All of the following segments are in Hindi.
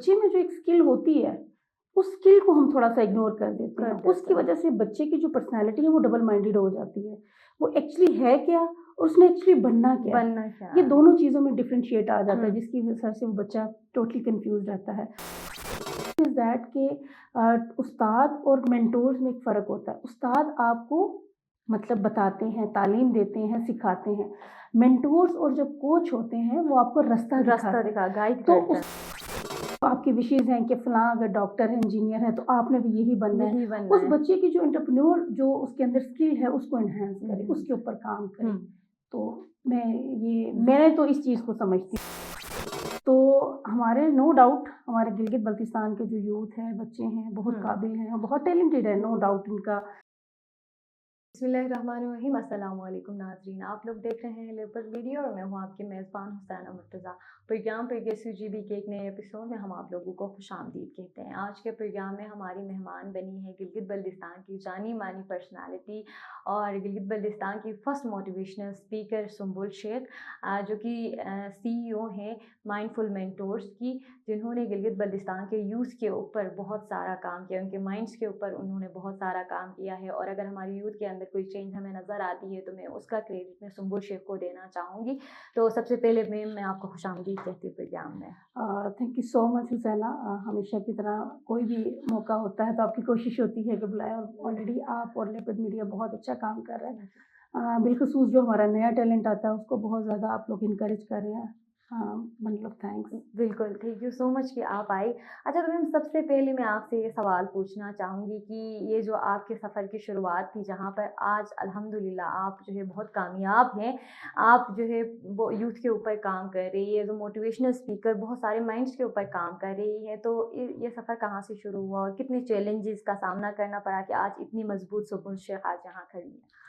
बच्चे में जो एक स्किल होती है, उस स्किल को हम थोड़ा सा इग्नोर कर देते हैं। उसकी वजह से बच्चे की जो पर्सनैलिटी है वो डबल माइंडेड हो जाती है। वो एक्चुअली है क्या और उसने एक्चुअली बनना क्या, ये दोनों चीज़ों में डिफरेंशिएट आ जाता है, जिसकी वजह से वो बच्चा टोटली कंफ्यूज रहता है। इज दैट के उस्ताद और मेंटोर्स में एक फ़र्क होता है। उस्ताद आपको मतलब बताते हैं, तालीम देते हैं, सिखाते हैं। मेंटोर्स और जो कोच होते हैं वो आपको रास्ता गाइड तो करते हैं। आपकी विशेज़ हैं कि फ़लाँ अगर डॉक्टर है, इंजीनियर है, तो आपने भी यही बनना है। उस बच्चे की जो एंटरप्रेन्योर जो उसके अंदर स्किल है उसको एनहांस करें, उसके ऊपर काम करें। तो मैंने तो इस चीज़ को समझती हूँ। तो हमारे नो डाउट हमारे गिलगित बल्तिस्तान के जो यूथ है, बच्चे हैं, बहुत काबिल हैं, बहुत टैलेंटेड है, नो डाउट इनका। बिस्मिल्लाहिर्रहमानिर्रहीम। अस्सलाम वालेकुम नाज़रीन, आप लोग देख रहे हैं लेपर्ड वीडियो और मैं हूं आपके मेज़बान हुसैना मुर्तज़ा। प्रोग्राम PGSUGB के एक नए एपिसोड में हम आप लोगों को खुशामदीद कहते हैं। आज के प्रोग्राम में हमारी मेहमान बनी है गिलगित बल्तिस्तान की जानी मानी पर्सनालिटी और गिलगित बल्तिस्तान की first motivational speaker Sumbul Sheikh, जो कि CEO हैं माइंडफुल मेंटोर्स की, जिन्होंने गिलगित बल्तिस्तान के यूथ के ऊपर बहुत सारा काम किया, उनके माइंड्स के ऊपर उन्होंने बहुत सारा काम किया है। और अगर हमारी यूथ के अंदर कोई चेंज हमें नज़र आती है तो मैं उसका क्रेडिट मैं सुंबुल शेख को देना चाहूँगी। तो सबसे पहले मैं आपको खुशामदीद कहती हूँ प्रोग्राम में। Thank you so much Husaina. हमेशा की तरह कोई भी मौका होता है तो आपकी कोशिश होती है कि बुलाएं, और ऑलरेडी आप और लेपर्ड मीडिया बहुत अच्छा काम कर रहे हैं। बिलखुसूस जो हमारा नया टैलेंट आता है उसको बहुत ज़्यादा आप लोग इनकरेज कर रहे हैं। मतलब थैंक्स। बिल्कुल, थैंक यू सो मच कि आप आई। अच्छा, तो मैम सबसे पहले मैं आपसे ये सवाल पूछना चाहूँगी कि ये जो आपके सफ़र की शुरुआत थी, जहाँ पर आज अल्हम्दुलिल्लाह आप जो है बहुत कामयाब हैं, आप जो है वो यूथ के ऊपर काम कर रही है, जो मोटिवेशनल स्पीकर बहुत सारे माइंड्स के ऊपर काम कर रही है, तो ये सफ़र कहाँ से शुरू हुआ और कितने चैलेंजेस का सामना करना पड़ा कि आज इतनी मजबूत सुंबुल शेख आज यहाँ खड़ी है?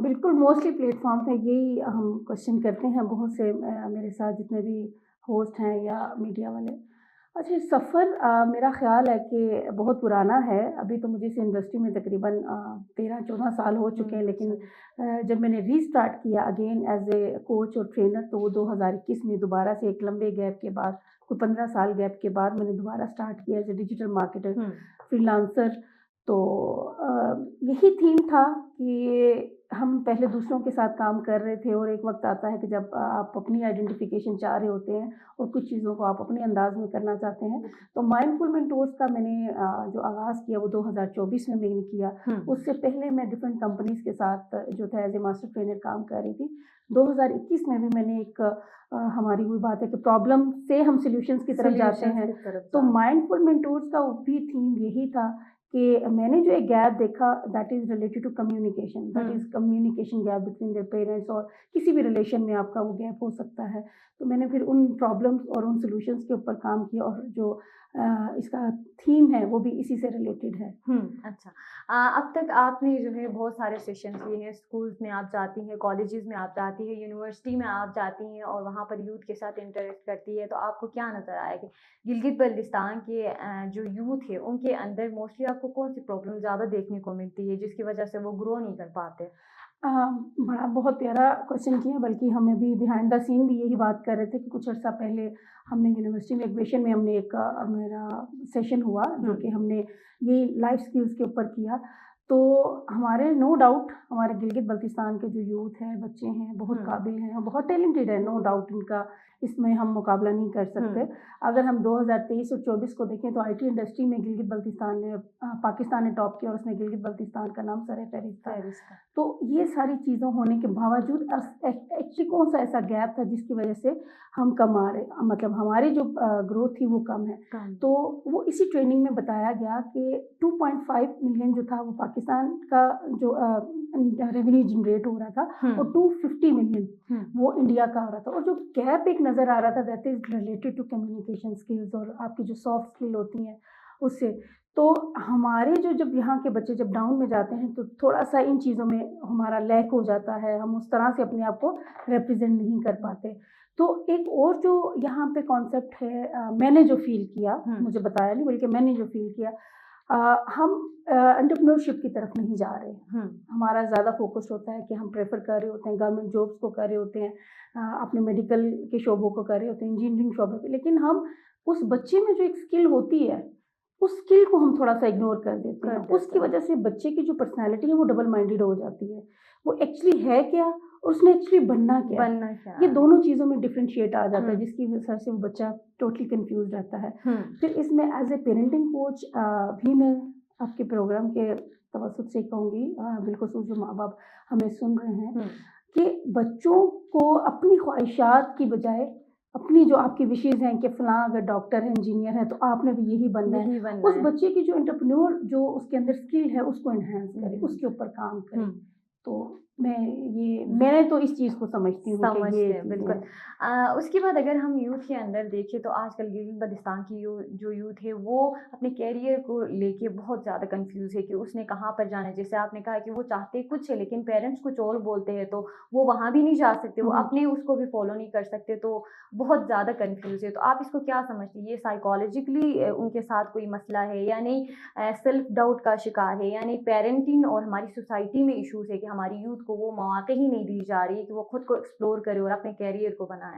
बिल्कुल, मोस्टली प्लेटफ़ॉर्म पे यही हम क्वेश्चन करते हैं बहुत से मेरे साथ जितने भी होस्ट हैं या मीडिया वाले। अच्छा, सफ़र मेरा ख़्याल है कि बहुत पुराना है। अभी तो मुझे इस इंडस्ट्री में तकरीबन 13-14 साल हो चुके हैं, लेकिन जब मैंने रीस्टार्ट किया अगेन एज़ ए कोच और ट्रेनर तो वो 2021 में दोबारा से एक लंबे गैप के बाद, कोई 15 साल गैप के बाद मैंने दोबारा स्टार्ट किया as a digital marketer, freelancer. तो यही थीम था कि हम पहले दूसरों के साथ काम कर रहे थे और एक वक़्त आता है कि जब आप अपनी आइडेंटिफ़िकेशन चाह रहे होते हैं और कुछ चीज़ों को आप अपने अंदाज़ में करना चाहते हैं। तो माइंडफुल मेंटोर्स का मैंने जो आगाज़ किया वो 2024 में मैंने किया। उससे पहले मैं डिफरेंट कंपनीज़ के साथ जो था एज़ ए मास्टर ट्रेनर काम कर रही थी। 2021 में भी मैंने एक हमारी हुई बात है कि प्रॉब्लम से हम सॉल्यूशंस की तरफ जाते हैं। तो माइंडफुल मेंटोर्स का भी थीम यही था कि मैंने जो एक गैप देखा that is related to communication, that is communication gap between their parents, और किसी भी रिलेशन में आपका वो गैप हो सकता है। तो मैंने फिर उन प्रॉब्लम्स और उन सॉल्यूशंस के ऊपर काम किया, और जो इसका थीम है वो भी इसी से रिलेटेड है। अच्छा। अब तक आपने जो है बहुत सारे सेशंस लिए हैं, स्कूल्स में आप जाती हैं, कॉलेजेस में आप जाती हैं, यूनिवर्सिटी में आप जाती हैं और वहाँ पर यूथ के साथ इंटरेक्ट करती है, तो आपको क्या नज़र आया कि गिलगित बल्तिस्तान के जो यूथ है उनके अंदर मोस्टली आपको कौन सी प्रॉब्लम ज़्यादा देखने को मिलती है जिसकी वजह से वो ग्रो नहीं कर पाते? बड़ा बहुत प्यारा क्वेश्चन किया, बल्कि हमें भी बिहाइंड द सीन भी यही बात कर रहे थे कि कुछ अर्सा पहले हमने यूनिवर्सिटी में एग्वेशन में हमने एक मेरा सेशन हुआ जो कि हमने ये लाइफ स्किल्स के ऊपर किया। तो हमारे नो डाउट हमारे गिलगित बल्तिस्तान के जो यूथ है, बच्चे हैं, बहुत काबिल हैं, बहुत टैलेंटेड है, नो डाउट इनका इसमें हम मुकाबला नहीं कर सकते। अगर हम 2023 और 24 को देखें तो आईटी इंडस्ट्री में गिलगित बल्तिस्तान ने पाकिस्तान ने टॉप किया और उसमें गिलगित बल्तिस्तान का नाम सर-ए-फ़हरिस्त था। तो ये सारी चीज़ों होने के बावजूद एक्चुअली कौन सा ऐसा गैप था जिसकी वजह से हम कम आ रहे, मतलब हमारी जो ग्रोथ थी वो कम है। तो वो इसी ट्रेनिंग में बताया गया कि 2.5 मिलियन जो था वो पाकिस्तान का जो रेवेन्यू जनरेट हो रहा था और 250 मिलियन वो इंडिया का आ रहा था, और जो गैप एक नज़र आ रहा था that is related to communication skills और आपकी जो सॉफ्ट स्किल होती हैं उससे। तो हमारे जो जब यहाँ के बच्चे जब डाउन में जाते हैं तो थोड़ा-सा इन चीज़ों में हमारा लैक हो जाता है, हम उस तरह से अपने आप को रिप्रेज़ेंट नहीं कर पाते। तो एक और जो यहाँ पे कॉन्सेप्ट है, मैंने जो फ़ील किया, मुझे बताया नहीं बल्कि मैंने जो फ़ील किया, हम एंटरप्रेन्योरशिप की तरफ नहीं जा रहे। हमारा ज़्यादा फ़ोकस होता है कि हम प्रेफ़र कर रहे होते हैं गवर्नमेंट जॉब्स को कर रहे होते हैं, अपने मेडिकल के शोबों को कर रहे होते हैं, इंजीनियरिंग शोबों पे, लेकिन हम उस बच्चे में जो एक स्किल होती है, उस स्किल को हम थोड़ा सा इग्नोर कर देते हैं। उसकी वजह से बच्चे की जो पर्सनैलिटी है वो डबल माइंडेड हो जाती है। वो एक्चुअली है क्या और उसने एक्चुअली बनना क्या, ये दोनों चीज़ों में डिफरेंशिएट आ जाता है, जिसकी वजह से वो बच्चा टोटली कंफ्यूज रहता है। फिर इसमें एज ए पेरेंटिंग कोच भी मैं आपके प्रोग्राम के तवसुत से कहूँगी, बिलखुसूस जो माँ बाप हमें सुन रहे हैं, कि बच्चों को अपनी ख्वाहिशात की बजाय अपनी जो आपकी विशेज़ हैं कि फ़लाँ अगर डॉक्टर है, इंजीनियर है, तो आपने भी यही बनना है, उस बच्चे की जो एंटरप्रेन्योर जो उसके अंदर स्किल है उसको एनहांस करें, उसके ऊपर काम करें। तो मैंने तो इस चीज़ को समझती हूँ कि ये बिल्कुल। उसके बाद अगर हम यूथ के अंदर देखें तो आजकल गिलगित बल्तिस्तान की जो यूथ है वो अपने कैरियर को लेके बहुत ज़्यादा कंफ्यूज है कि उसने कहाँ पर जाना है। जैसे आपने कहा कि वो चाहते कुछ है लेकिन पेरेंट्स कुछ और बोलते हैं, तो वो वहाँ भी नहीं जा सकते, वो अपने उसको भी फॉलो नहीं कर सकते, तो बहुत ज़्यादा कंफ्यूज है। तो आप इसको क्या समझते हैं, ये साइकोलॉजिकली उनके साथ कोई मसला है या नहीं, सेल्फ डाउट का शिकार है, यानी पेरेंटिंग और हमारी सोसाइटी में इश्यूज है कि हमारी यूथ को वो मौके ही नहीं दी जा रही है कि वो खुद को एक्सप्लोर करे और अपने कैरियर को बनाए?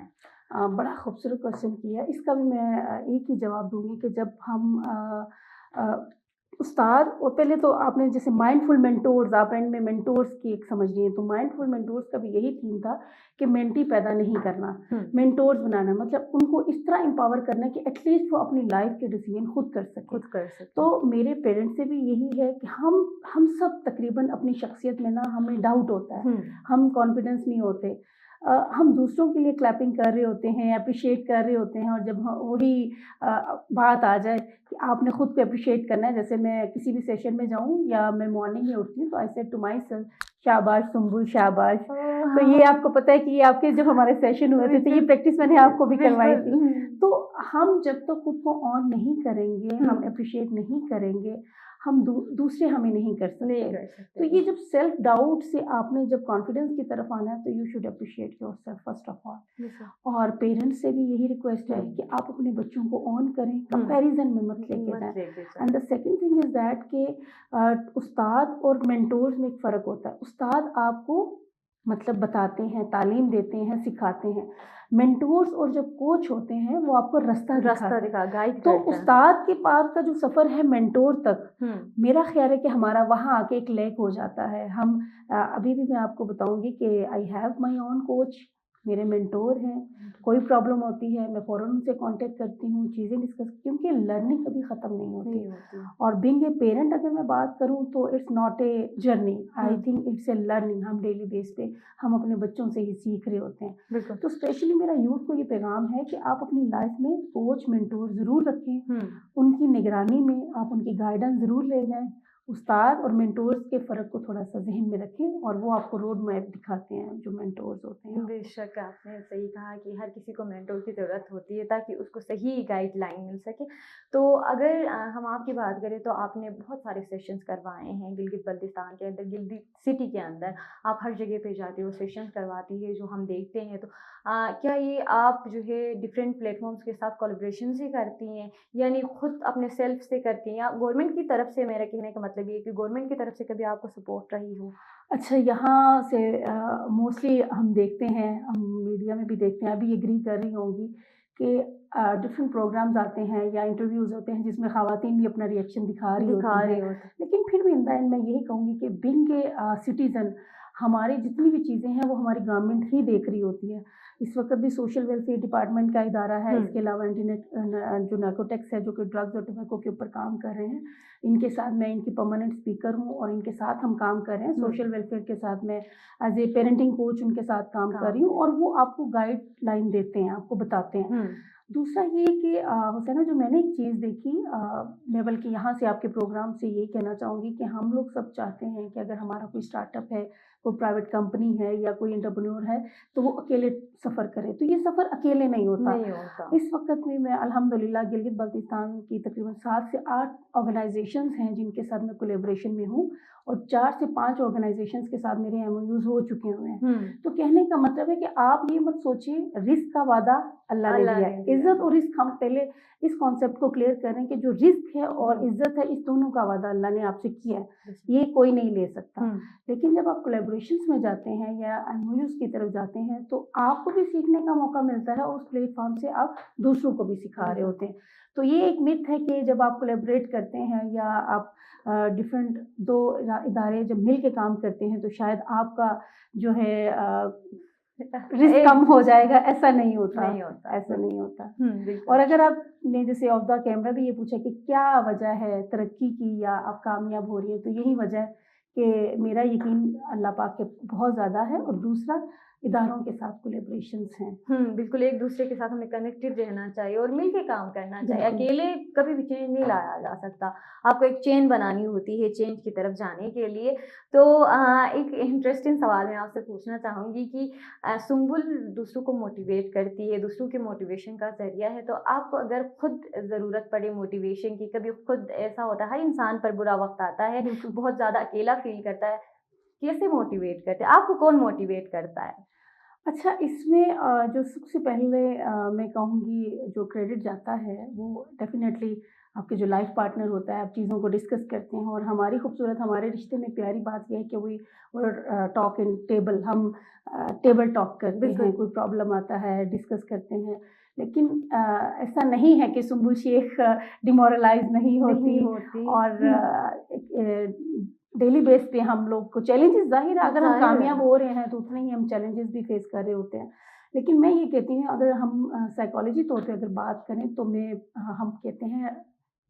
बड़ा खूबसूरत क्वेश्चन किया। इसका भी मैं एक ही जवाब दूंगी कि जब हम उस्ताद, और पहले तो आपने जैसे माइंडफुल मेंटोर्स, आप एंड में मेंटोर्स की एक समझ रही है, तो माइंडफुल मेंटोर्स का भी यही थीम था कि मेंटी पैदा नहीं करना, मेंटोर्स बनाना, मतलब उनको इस तरह एम्पावर करना कि एटलीस्ट वो अपनी लाइफ के डिसीजन खुद कर सके। तो मेरे पेरेंट्स से भी यही है कि हम सब तकरीबन अपनी शख्सियत में ना हमें डाउट होता है, हम कॉन्फिडेंस नहीं होते, हम दूसरों के लिए क्लैपिंग कर रहे होते हैं, अप्रिशिएट कर रहे होते हैं, और जब वही बात आ जाए कि आपने खुद को अप्रिशिएट करना है, जैसे मैं किसी भी सेशन में जाऊं या मैं मॉर्निंग में उठती हूँ तो I said to myself, शाबाश सुम्बुल शाबाश। तो ये आपको पता है कि ये आपके जब हमारे सेशन हुए थे तो ये प्रैक्टिस मैंने आपको भी करवाई थी। तो हम जब तक खुद को ऑन नहीं करेंगे, हम अप्रिशिएट नहीं करेंगे, हम दूसरे हमें नहीं कर सकते। तो ये जब सेल्फ डाउट से आपने जब कॉन्फिडेंस की तरफ आना है तो you should appreciate yourself first of all. और पेरेंट्स से भी यही रिक्वेस्ट है कि आप अपने बच्चों को ऑन करें, कंपैरिजन में मत लेके जाएं। And the second thing is that कि उस्ताद और मेंटोर्स में एक फ़र्क होता है। उस्ताद आपको मतलब बताते हैं, तालीम देते हैं, सिखाते हैं। मेंटोर्स और जो कोच होते हैं वो आपको रास्ता गाइड। तो उस्ताद के पास का जो सफ़र है मेंटोर तक, मेरा ख्याल है कि हमारा वहाँ आके एक लैक हो जाता है। हम अभी भी मैं आपको बताऊंगी कि I have my own coach, मेरे मेंटोर हैं, कोई प्रॉब्लम होती है मैं फ़ौरन उनसे कांटेक्ट करती हूँ, चीज़ें डिस्कस, क्योंकि लर्निंग कभी ख़त्म नहीं होती। और बीइंग ए पेरेंट अगर मैं बात करूँ तो it's not a journey, I think it's a learning. हम डेली बेस पे हम अपने बच्चों से ही सीख रहे होते हैं। तो स्पेशली मेरा यूथ को ये पैगाम है कि आप अपनी लाइफ में कोच मेंटोर ज़रूर रखें, उनकी निगरानी में आप उनकी गाइडेंस ज़रूर ले जाएं। उस्ताद और मेंटोर्स के फ़र्क को थोड़ा सा जहन में रखें, और वो आपको रोड मैप दिखाते हैं जो मेंटोर्स होते हैं। बेशक आपने सही कहा कि हर किसी को मेंटोर की ज़रूरत होती है ताकि उसको सही गाइडलाइन मिल सके। तो अगर हम आपकी बात करें तो आपने बहुत सारे सेशंस करवाए हैं गिलगित बल्तिस्तान के अंदर, गिलगित सिटी के अंदर आप हर जगह पे जाते हो, सेशंस करवाती है जो हम देखते हैं। तो क्या ये आप जो है डिफरेंट प्लेटफॉर्म्स के साथ कोलैबोरेशन से करती हैं, यानी खुद अपने सेल्फ से करती हैं, या गवर्नमेंट की तरफ से? मेरा कहने का मतलब ये है कि गवर्नमेंट की तरफ से कभी आपको सपोर्ट रही हो? अच्छा, यहाँ से मोस्टली हम देखते हैं, हम मीडिया में भी देखते हैं, अभी एग्री कर रही होंगी कि डिफरेंट प्रोग्राम्स आते हैं या इंटरव्यूज़ होते हैं जिसमें ख़वातीन भी अपना रिएक्शन दिखा रही होती हैं। लेकिन फिर भी इन द एंड मैं यही कहूँगी कि बीइंग ए सिटीज़न, हमारी जितनी भी चीज़ें हैं वो हमारी गवर्नमेंट ही देख रही होती है। इस वक्त भी सोशल वेलफेयर डिपार्टमेंट का इदारा है, इसके अलावा जो नार्कोटिक्स है, जो कि ड्रग्स और टबैको के ऊपर काम कर रहे हैं, इनके साथ मैं इनकी परमानेंट स्पीकर हूँ और इनके साथ हम काम कर रहे हैं। सोशल वेलफेयर के साथ मैं एज ए पेरेंटिंग कोच उनके साथ काम कर रही हूँ, और वो आपको गाइडलाइन देते हैं, आपको बताते हैं। दूसरा ये कि हुसैना, जो मैंने एक चीज़ देखी, मैं बल्कि यहाँ से आपके प्रोग्राम से यही कहना चाहूँगी कि हम लोग सब चाहते हैं कि अगर हमारा कोई स्टार्टअप है, कोई प्राइवेट कंपनी है या कोई एंटरप्रेन्योर है, तो वो अकेले सफ़र करे। तो ये सफ़र अकेले नहीं होता। इस वक्त में मैं अल्हम्दुलिल्लाह गिलगित बल्तिस्तान की तकरीबन 7 से 8 ऑर्गेनाइजेशंस हैं जिनके साथ मैं कोलैबोरेशन में हूँ, और 4 से 5 ऑर्गेनाइजेशंस के साथ मेरे एमओयूज हो चुके हुए हैं। हम्म। तो कहने का मतलब है कि आप ये मत सोचिए, रिस्क का वादा अल्लाह ने अल्लाह दिया ने है। दिया। इज्जत और रिस्क, हम पहले इस कॉन्सेप्ट को क्लियर कर रहे हैं कि जो रिस्क है और हम्म। इज्जत है, इस दोनों का वादा अल्लाह ने आपसे किया है, बिल्कुल। ये कोई नहीं ले सकता। हम्म। लेकिन जब आप कोलैबोरेशंस में जाते हैं या एमओयूज की तरफ जाते हैं तो आपको भी सीखने का मौका मिलता है, और उस प्लेटफॉर्म से आप दूसरों को भी सिखा रहे होते हैं। तो ये एक मिथ है कि जब आप कोलैबोरेट करते हैं या आप डिफरेंट दो इदारे जब मिल के काम करते हैं तो शायद आपका जो है रिस्क एक- कम हो जाएगा। ऐसा नहीं होता, नहीं होता। ऐसा नहीं होता। बिल्कुल। और अगर आपने जैसे ऑफ द कैमरा भी ये पूछा कि क्या वजह है तरक्की की या आप कामयाब हो रही है, तो यही वजह है कि मेरा यकीन अल्लाह पाक के बहुत ज़्यादा है, और दूसरा इदारों के साथ कोलैबोरेशंस हैं। बिल्कुल, एक दूसरे के साथ हमें कनेक्टेड रहना चाहिए और मिलके काम करना चाहिए। बिल्कुल। अकेले कभी भी चेंज नहीं लाया जा सकता। आपको एक चेन बनानी होती है चेंज की तरफ जाने के लिए। तो एक इंटरेस्टिंग सवाल मैं आपसे पूछना चाहूँगी कि सुम्बुल दूसरों को मोटिवेट करती है, दूसरों के मोटिवेशन का ज़रिया है, तो आपको अगर खुद ज़रूरत पड़े मोटिवेशन की, कभी खुद ऐसा होता है, हर इंसान पर बुरा वक़्त आता है, बिल्कुल। बहुत ज़्यादा अकेला फ़ील करता है, कैसे मोटिवेट करते हैं? आपको कौन मोटिवेट करता है? अच्छा, इसमें जो सबसे पहले मैं कहूँगी जो क्रेडिट जाता है वो डेफ़िनेटली आपके जो लाइफ़ पार्टनर होता है, आप चीज़ों को डिस्कस करते हैं, और हमारी खूबसूरत हमारे रिश्ते में प्यारी बात ये है कि वी टॉक इन टेबल, हम टेबल टॉक करते बिल्कुल। हैं, कोई प्रॉब्लम आता है डिस्कस करते हैं। लेकिन ऐसा नहीं है कि सुम्बुल शेख डिमोरलाइज़ नहीं नहीं होती, होती। और डेली बेस पे हम लोग को चैलेंजेस, ज़ाहिर है अगर हम ज़ाहिर कामयाब है। हो रहे हैं तो उतने ही हम चैलेंजेस भी फेस कर रहे होते हैं। लेकिन मैं ये कहती हूँ, अगर हम साइकोलॉजी तौर पे अगर बात करें तो हम कहते हैं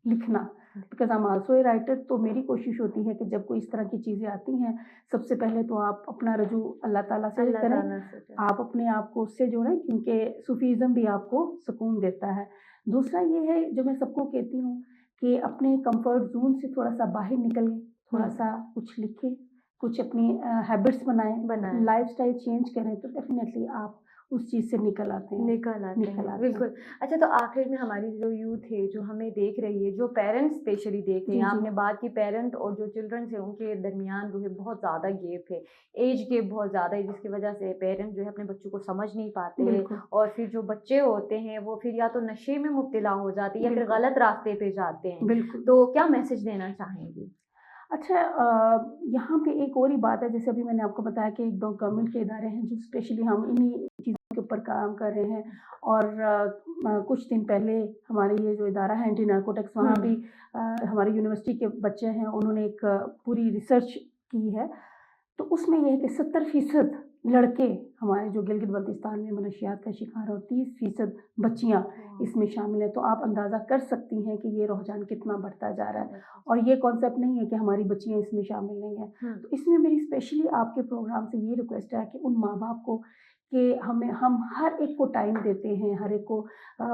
लिखना, because I am also a writer. तो मेरी कोशिश होती है कि जब कोई इस तरह की चीज़ें आती हैं, सबसे पहले तो आप अपना रजू अल्लाह ताला से अल्लाह करें, ताला से डर। आप अपने आप को उससे जोड़ें, क्योंकि सूफ़ीज़्म भी आपको सुकून देता है। दूसरा ये है जो मैं सबको कहती हूँ कि अपने कम्फ़र्ट ज़ोन से थोड़ा-सा बाहर निकलें, थोड़ा-सा कुछ लिखें, कुछ अपनी हैबिट्स बनाएँ, अपनी बनाए। लाइफ़स्टाइल चेंज करें, तो डेफ़िनेटली आप उस चीज़ से निकल आते हैं, निकल आते निकल हैं, आते हैं। बिल्कुल। अच्छा, तो आखिर में हमारी जो यूथ है, जो हमें देख रही है, जो पेरेंट्स स्पेशली देख रहे जी, हैं, जी। आपने बात की पेरेंट और जो चिल्ड्रंस हैं, उनके दरमियान जो है बहुत ज़्यादा गैप है, एज गैप बहुत ज़्यादा है, जिसकी वजह से पेरेंट जो है अपने बच्चों को समझ नहीं पाते हैं, बिल्कुल, और फिर जो बच्चे होते हैं, वो फिर या तो नशे में मुब्तला हो जाते हैं या फिर बिल्कुल, गलत रास्ते पे जाते हैं। बिल्कुल। तो क्या मैसेज देना चाहेंगी? अच्छा, यहाँ पे एक और ही बात है, जैसे अभी मैंने आपको बताया कि 1-2 गवर्नमेंट के इदारे हैं जो स्पेशली हम इन्हीं चीज़ों के ऊपर काम कर रहे हैं, और कुछ दिन पहले हमारे ये जो इदारा है एंटी नारकोटिक्स, वहाँ भी हमारी यूनिवर्सिटी के बच्चे हैं, उन्होंने एक पूरी रिसर्च की है। तो उसमें ये है कि 70% लड़के हमारे जो गिलगित-बल्तिस्तान में मनशियात का शिकार हो, 30% बच्चियाँ इसमें शामिल हैं। तो आप अंदाज़ा कर सकती हैं कि ये रुझान कितना बढ़ता जा रहा है, और ये कॉन्सेप्ट नहीं है कि हमारी बच्चियाँ इसमें शामिल नहीं हैं। तो इसमें मेरी स्पेशली आपके प्रोग्राम से ये रिक्वेस्ट है कि उन माँ-बाप को कि हम हर एक को टाइम देते हैं, हर एक को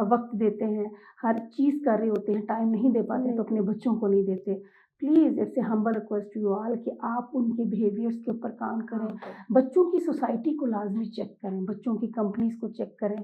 वक़्त देते हैं, हर चीज़ कर रहे होते हैं, टाइम नहीं दे पाते तो अपने बच्चों को नहीं देते। Please it's a humble request to you all कि आप उनके बिहेवियर्स के ऊपर काम करें। बच्चों की सोसाइटी को लाज़मी चेक करें, बच्चों की कंपनीज़ को चेक करें।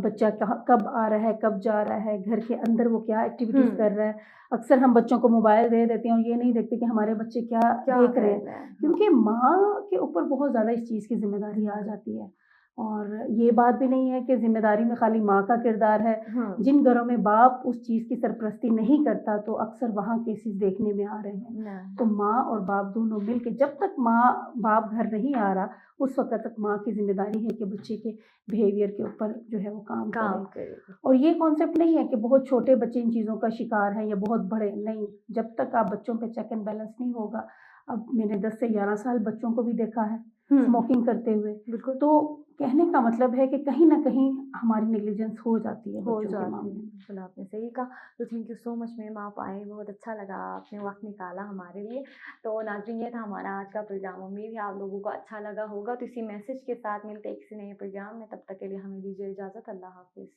बच्चा कहाँ कब आ रहा है, कब जा रहा है, घर के अंदर वो क्या एक्टिविटीज़ कर रहा है। अक्सर हम बच्चों को मोबाइल दे देते हैं और ये नहीं देखते कि हमारे बच्चे क्या क्या देख कर रहे हैं, रहे हैं? क्योंकि माँ के ऊपर बहुत ज़्यादा इस चीज़ की ज़िम्मेदारी आ जाती है। और ये बात भी नहीं है कि ज़िम्मेदारी में खाली माँ का किरदार है। जिन घरों में बाप उस चीज़ की सरपरस्ती नहीं करता तो अक्सर वहाँ केसेस देखने में आ रहे हैं। तो माँ और बाप दोनों मिल के, जब तक माँ बाप घर नहीं आ रहा उस वक़्त तक माँ की ज़िम्मेदारी है कि बच्चे के बिहेवियर के ऊपर जो है वो काम करे। और ये कॉन्सेप्ट नहीं है कि बहुत छोटे बच्चे इन चीज़ों का शिकार हैं या बहुत बड़े, नहीं। जब तक आप बच्चों पे चेक एंड बैलेंस नहीं होगा, अब मैंने 10 से 11 साल बच्चों को भी देखा है स्मोकिंग करते हुए। बिल्कुल। तो कहने का मतलब है कि कहीं न कहीं हमारी नेग्लिजेंस हो जाती है हो बच्चों के जाती मामले है, में। बिल्कुल आपने सही कहा। तो thank you so much ma'am, आप आए, बहुत अच्छा लगा, आपने वक़्त निकाला हमारे लिए। तो नाज़रीन, ये था हमारा आज का प्रोग्राम, उम्मीद है आप लोगों को अच्छा लगा होगा। तो इसी मैसेज के साथ मिलते हैं किसी नए प्रोग्राम में, तब तक के लिए हमें दीजिए इजाज़त। अल्लाह हाफ़िज़।